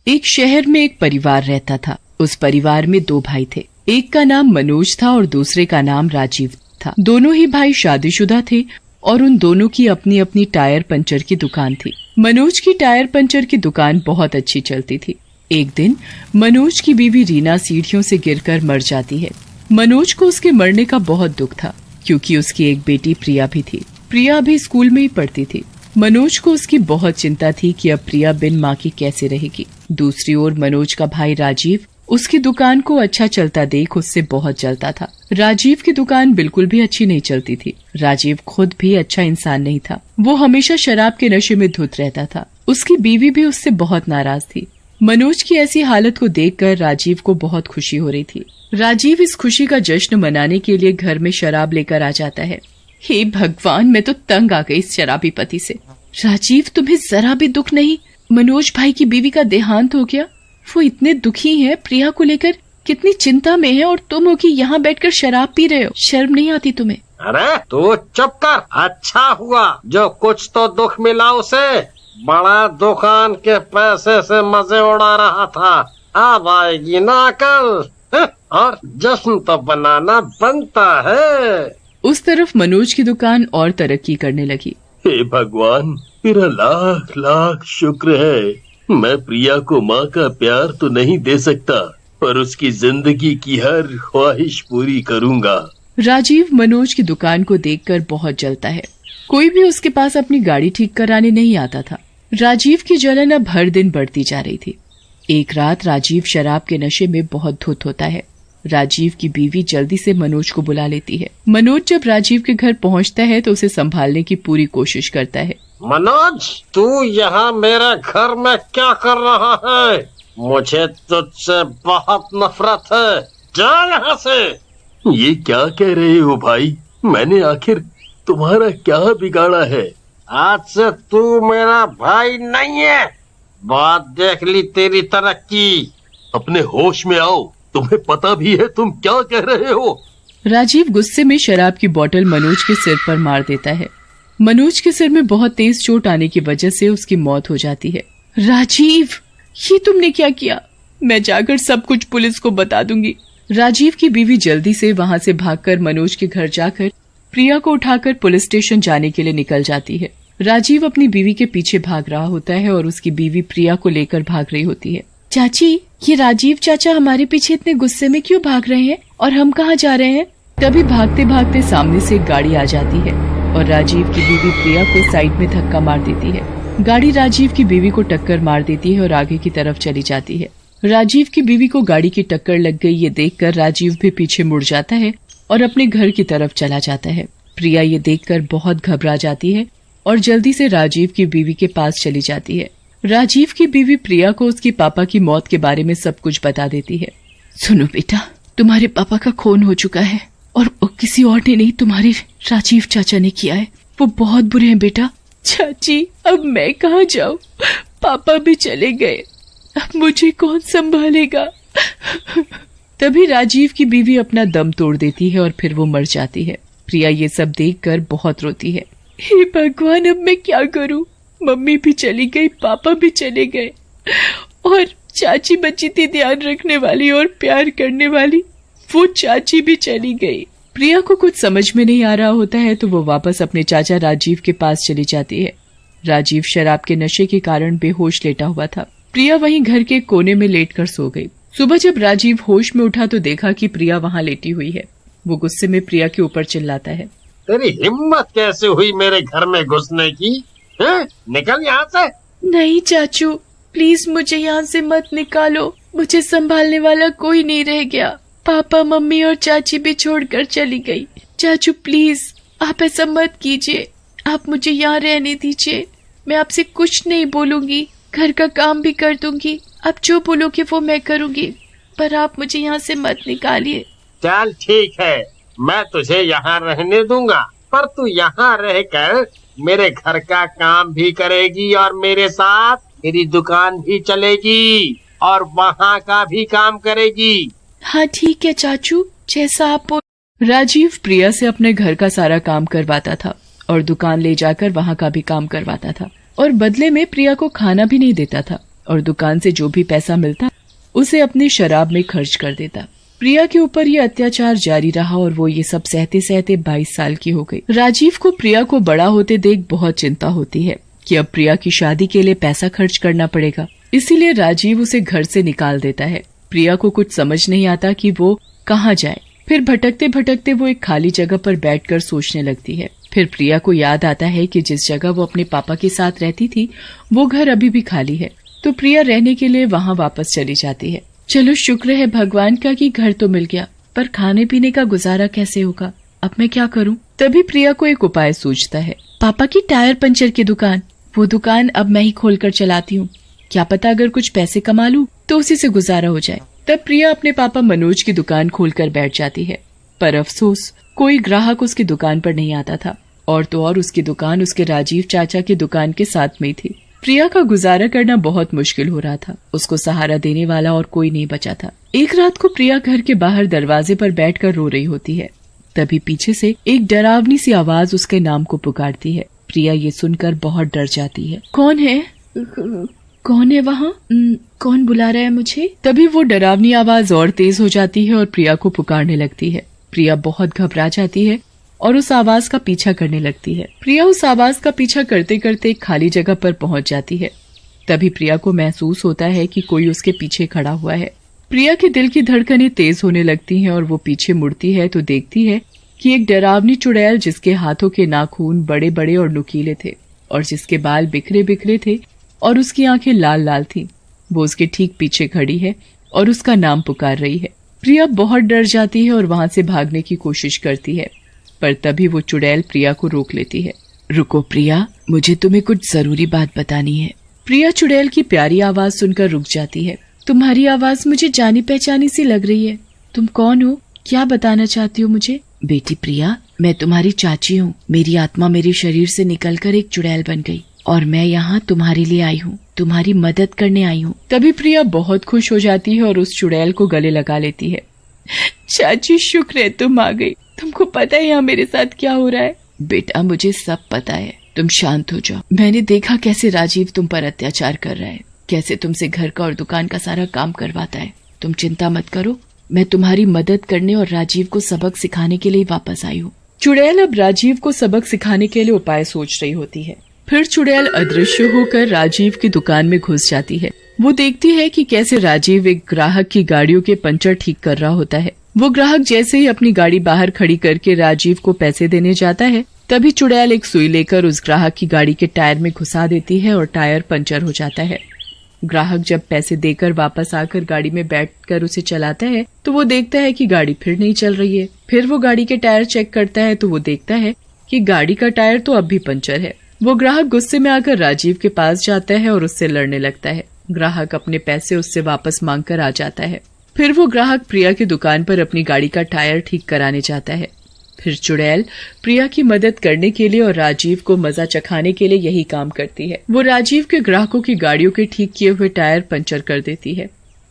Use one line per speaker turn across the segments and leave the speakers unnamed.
एक शहर में एक परिवार रहता था। उस परिवार में 2 भाई थे। एक का नाम मनोज था और दूसरे का नाम राजीव था। दोनों ही भाई शादीशुदा थे और उन दोनों की अपनी अपनी टायर पंचर की दुकान थी। मनोज की टायर पंचर की दुकान बहुत अच्छी चलती थी। एक दिन मनोज की बीवी रीना सीढ़ियों से गिरकर मर जाती है। मनोज को उसके मरने का बहुत दुख था, क्योंकि उसकी एक बेटी प्रिया भी थी। प्रिया अभी स्कूल में ही पढ़ती थी। मनोज को उसकी बहुत चिंता थी कि अब प्रिया बिन माँ की कैसे रहेगी। दूसरी ओर मनोज का भाई राजीव उसकी दुकान को अच्छा चलता देख उससे बहुत जलता था। राजीव की दुकान बिल्कुल भी अच्छी नहीं चलती थी। राजीव खुद भी अच्छा इंसान नहीं था। वो हमेशा शराब के नशे में धुत रहता था। उसकी बीवी भी उससे बहुत नाराज थी। मनोज की ऐसी हालत को देखकर राजीव को बहुत खुशी हो रही थी। राजीव इस खुशी का जश्न मनाने के लिए घर में शराब लेकर आ जाता है। हे भगवान, मैं तो तंग आ गई इस शराबी पति से। राजीव, तुम्हें जरा भी दुख नहीं? मनोज भाई की बीवी का देहांत हो गया। वो इतने दुखी हैं, प्रिया को लेकर कितनी चिंता में है, और तुम हो कि यहाँ बैठकर शराब पी रहे हो। शर्म नहीं आती तुम्हें?
अरे तू चुप कर। अच्छा हुआ जो कुछ तो दुख मिला उसे। बड़ा दुकान के पैसे से मजे उड़ा रहा था। अब आएगी ना अकल। और जश्न तो बनाना बनता है।
उस तरफ मनोज की दुकान और तरक्की करने लगी।
हे भगवान, तेरा लाख लाख शुक्र है। मैं प्रिया को माँ का प्यार तो नहीं दे सकता, पर उसकी जिंदगी की हर ख्वाहिश पूरी करूँगा।
राजीव मनोज की दुकान को देखकर बहुत जलता है। कोई भी उसके पास अपनी गाड़ी ठीक कराने नहीं आता था। राजीव की जलन अब हर दिन बढ़ती जा रही थी। एक रात राजीव शराब के नशे में बहुत धुत होता है। राजीव की बीवी जल्दी से मनोज को बुला लेती है। मनोज जब राजीव के घर पहुंचता है तो उसे संभालने की पूरी कोशिश करता है।
मनोज, तू यहाँ मेरे घर में क्या कर रहा है? मुझे तुझसे बहुत नफरत है। जा यहाँ से।
ये क्या कह रहे हो भाई? मैंने आखिर तुम्हारा क्या बिगाड़ा है?
आज से तू मेरा भाई नहीं है। बात देख ली तेरी तरक्की।
अपने होश में आओ। तुम्हें पता भी है तुम क्या कह रहे हो?
राजीव गुस्से में शराब की बोतल मनोज के सिर पर मार देता है। मनोज के सिर में बहुत तेज चोट आने की वजह से उसकी मौत हो जाती है। राजीव, ये तुमने क्या किया? मैं जाकर सब कुछ पुलिस को बता दूंगी। राजीव की बीवी जल्दी से वहाँ से भागकर मनोज के घर जाकर प्रिया को उठाकर पुलिस स्टेशन जाने के लिए निकल जाती है। राजीव अपनी बीवी के पीछे भाग रहा होता है और उसकी बीवी प्रिया को लेकर भाग रही होती है। चाची, ये राजीव चाचा हमारे पीछे इतने गुस्से में क्यों भाग रहे हैं और हम कहाँ जा रहे हैं? तभी भागते भागते सामने से एक गाड़ी आ जाती है और राजीव की बीवी प्रिया को साइड में धक्का मार देती है। गाड़ी राजीव की बीवी को टक्कर मार देती है और आगे की तरफ चली जाती है। राजीव की बीवी को गाड़ी की टक्कर लग गई ये देखकर राजीव भी पीछे मुड़ जाता है और अपने घर की तरफ चला जाता है। प्रिया ये देखकर बहुत घबरा जाती है और जल्दी से राजीव की बीवी के पास चली जाती है। राजीव की बीवी प्रिया को उसकी पापा की मौत के बारे में सब कुछ बता देती है। सुनो बेटा, तुम्हारे पापा का खून हो चुका है और किसी और ने नहीं, तुम्हारे राजीव चाचा ने किया है। वो बहुत बुरे हैं बेटा। चाची, अब मैं कहाँ जाऊँ? पापा भी चले गए, अब मुझे कौन संभालेगा? तभी राजीव की बीवी अपना दम तोड़ देती है और फिर वो मर जाती है। प्रिया ये सब देखकर बहुत रोती है। हे भगवान, अब मैं क्या करूं? मम्मी भी चली गई, पापा भी चले गए और चाची बची थी ध्यान रखने वाली और प्यार करने वाली, वो चाची भी चली गई। प्रिया को कुछ समझ में नहीं आ रहा होता है तो वो वापस अपने चाचा राजीव के पास चली जाती है। राजीव शराब के नशे के कारण बेहोश लेटा हुआ था। प्रिया वहीं घर के कोने में लेटकर सो गई। सुबह जब राजीव होश में उठा तो देखा कि प्रिया वहाँ लेटी हुई है। वो गुस्से में प्रिया के ऊपर चिल्लाता है।
तेरी हिम्मत कैसे हुई मेरे घर में घुसने की? निकल यहाँ से।
नहीं चाचू, प्लीज मुझे यहाँ से मत निकालो। मुझे संभालने वाला कोई नहीं रह गया। पापा, मम्मी और चाची भी छोड़कर चली गई। चाचू प्लीज, आप ऐसा मत कीजिए। आप मुझे यहाँ रहने दीजिए। मैं आपसे कुछ नहीं बोलूंगी, घर का काम भी कर दूंगी। आप जो बोलोगे वो मैं करूंगी, पर आप मुझे यहाँ से मत निकालिए।
चल ठीक है, मैं तुझे यहाँ रहने दूंगा, पर तू यहाँ रहकर मेरे घर का काम भी करेगी और मेरे साथ मेरी दुकान भी चलेगी और वहाँ का भी काम करेगी।
हाँ ठीक है चाचू, जैसा आप। राजीव प्रिया से अपने घर का सारा काम करवाता था और दुकान ले जाकर वहाँ का भी काम करवाता था और बदले में प्रिया को खाना भी नहीं देता था। और दुकान से जो भी पैसा मिलता उसे अपनी शराब में खर्च कर देता। प्रिया के ऊपर ये अत्याचार जारी रहा और वो ये सब सहते सहते 22 साल की हो गई। राजीव को प्रिया को बड़ा होते देख बहुत चिंता होती है कि अब प्रिया की शादी के लिए पैसा खर्च करना पड़ेगा, इसीलिए राजीव उसे घर से निकाल देता है। प्रिया को कुछ समझ नहीं आता कि वो कहाँ जाए। फिर भटकते भटकते वो एक खाली जगह पर बैठकर सोचने लगती है। फिर प्रिया को याद आता है कि जिस जगह वो अपने पापा के साथ रहती थी वो घर अभी भी खाली है, तो प्रिया रहने के लिए वहाँ वापस चली जाती है। चलो शुक्र है भगवान का कि घर तो मिल गया, पर खाने पीने का गुजारा कैसे होगा, अब मैं क्या करूं? तभी प्रिया को एक उपाय सूझता है। पापा की टायर पंचर की दुकान, वो दुकान अब मैं ही खोलकर चलाती हूँ, क्या पता अगर कुछ पैसे कमा लूं तो उसी से गुजारा हो जाए। तब प्रिया अपने पापा मनोज की दुकान खोलकर बैठ जाती है, पर अफसोस कोई ग्राहक उसकी दुकान पर नहीं आता था, और तो और उसकी दुकान उसके राजीव चाचा की दुकान के साथ में ही थी। प्रिया का गुजारा करना बहुत मुश्किल हो रहा था, उसको सहारा देने वाला और कोई नहीं बचा था। एक रात को प्रिया घर के बाहर दरवाजे पर बैठकर रो रही होती है। तभी पीछे से एक डरावनी सी आवाज उसके नाम को पुकारती है। प्रिया ये सुनकर बहुत डर जाती है। कौन है? कौन है वहाँ? कौन बुला रहा है मुझे? तभी वो डरावनी आवाज और तेज हो जाती है और प्रिया को पुकारने लगती है। प्रिया बहुत घबरा जाती है और उस आवाज का पीछा करने लगती है। प्रिया उस आवाज का पीछा करते करते एक खाली जगह पर पहुंच जाती है। तभी प्रिया को महसूस होता है कि कोई उसके पीछे खड़ा हुआ है। प्रिया के दिल की धड़कनें तेज होने लगती हैं और वो पीछे मुड़ती है तो देखती है कि एक डरावनी चुड़ैल, जिसके हाथों के नाखून बड़े बड़े और नुकीले थे और जिसके बाल बिखरे बिखरे थे और उसकी आंखें लाल लाल थी, वो उसके ठीक पीछे खड़ी है और उसका नाम पुकार रही है। प्रिया बहुत डर जाती है और वहां से भागने की कोशिश करती है, पर तभी वो चुड़ैल प्रिया को रोक लेती है। रुको प्रिया, मुझे तुम्हें कुछ जरूरी बात बतानी है। प्रिया चुड़ैल की प्यारी आवाज सुनकर रुक जाती है। तुम्हारी आवाज मुझे जानी पहचानी सी लग रही है, तुम कौन हो? क्या बताना चाहती हो मुझे? बेटी प्रिया, मैं तुम्हारी चाची हूँ। मेरी आत्मा मेरे शरीर से निकलकर एक चुड़ैल बन गई और मैं यहाँ तुम्हारे लिए आई हूँ, तुम्हारी मदद करने आई हूँ। तभी प्रिया बहुत खुश हो जाती है और उस चुड़ैल को गले लगा लेती है। चाची शुक्र है तुम आ गई, तुमको पता है यहाँ मेरे साथ क्या हो रहा है? बेटा मुझे सब पता है, तुम शांत हो जाओ। मैंने देखा कैसे राजीव तुम पर अत्याचार कर रहा है, कैसे तुमसे घर का और दुकान का सारा काम करवाता है। तुम चिंता मत करो, मैं तुम्हारी मदद करने और राजीव को सबक सिखाने के लिए वापस आई हूँ। चुड़ैल अब राजीव को सबक सिखाने के लिए उपाय सोच रही होती है। फिर चुड़ैल अदृश्य होकर राजीव की दुकान में घुस जाती है। वो देखती है कि कैसे राजीव एक ग्राहक की गाड़ियों के पंचर ठीक कर रहा होता है। वो ग्राहक जैसे ही अपनी गाड़ी बाहर खड़ी करके राजीव को पैसे देने जाता है, तभी चुड़ैल एक सुई लेकर उस ग्राहक की गाड़ी के टायर में घुसा देती है और टायर पंचर हो जाता है। ग्राहक जब पैसे देकर वापस आकर गाड़ी में बैठकर उसे चलाता है तो वो देखता है कि गाड़ी फिर नहीं चल रही है। फिर वो गाड़ी के टायर चेक करता है तो वो देखता है कि गाड़ी का टायर तो अब भी पंचर है। वो ग्राहक गुस्से में आकर राजीव के पास जाता है और उससे लड़ने लगता है। ग्राहक अपने पैसे उससे वापस मांग कर आ जाता है। फिर वो ग्राहक प्रिया की दुकान पर अपनी गाड़ी का टायर ठीक कराने जाता है। फिर चुड़ैल प्रिया की मदद करने के लिए और राजीव को मजा चखाने के लिए यही काम करती है। वो राजीव के ग्राहकों की गाड़ियों के ठीक किए हुए टायर पंचर कर देती है,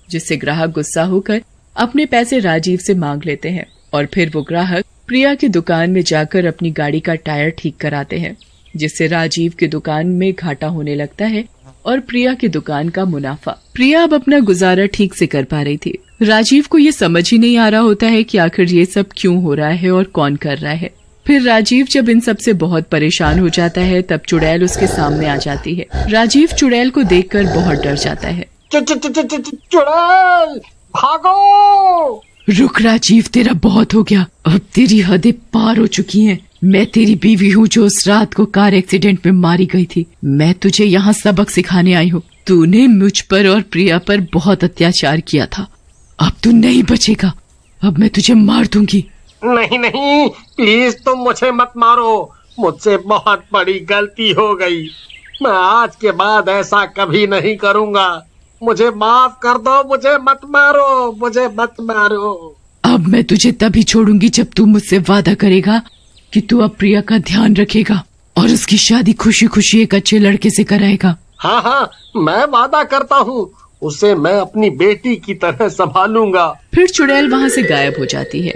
जिससे ग्राहक गुस्सा होकर अपने पैसे राजीव से मांग लेते हैं और फिर वो ग्राहक प्रिया की दुकान में जाकर अपनी गाड़ी का टायर ठीक कराते हैं, जिससे राजीव की दुकान में घाटा होने लगता है और प्रिया की दुकान का मुनाफा। प्रिया अब अपना गुजारा ठीक से कर पा रही थी। राजीव को ये समझ ही नहीं आ रहा होता है कि आखिर ये सब क्यों हो रहा है और कौन कर रहा है। फिर राजीव जब इन सब से बहुत परेशान हो जाता है तब चुड़ैल उसके सामने आ जाती है। राजीव चुड़ैल को देखकर बहुत डर जाता है।
चुड़ैल भागो!
रुक राजीव, तेरा बहुत हो गया, अब तेरी हदें पार हो चुकी हैं। मैं तेरी बीवी हूँ जो उस रात को कार एक्सीडेंट में मारी गई थी। मैं तुझे यहाँ सबक सिखाने आई हूँ। तूने मुझ पर और प्रिया पर बहुत अत्याचार किया था, अब तू नहीं बचेगा। अब मैं तुझे मार दूंगी।
नहीं नहीं, प्लीज तुम मुझे मत मारो, मुझसे बहुत बड़ी गलती हो गई। मैं आज के बाद ऐसा कभी नहीं करूँगा। मुझे माफ कर दो, मुझे मत मारो, मुझे मत मारो।
अब मैं तुझे तभी छोड़ूंगी जब तू मुझसे वादा करेगा कि तू अब प्रिया का ध्यान रखेगा और उसकी शादी खुशी खुशी एक अच्छे लड़के से कराएगा।
हाँ हाँ, मैं वादा करता हूँ, उसे मैं अपनी बेटी की तरह संभालूंगा।
फिर चुड़ैल वहाँ से गायब हो जाती है।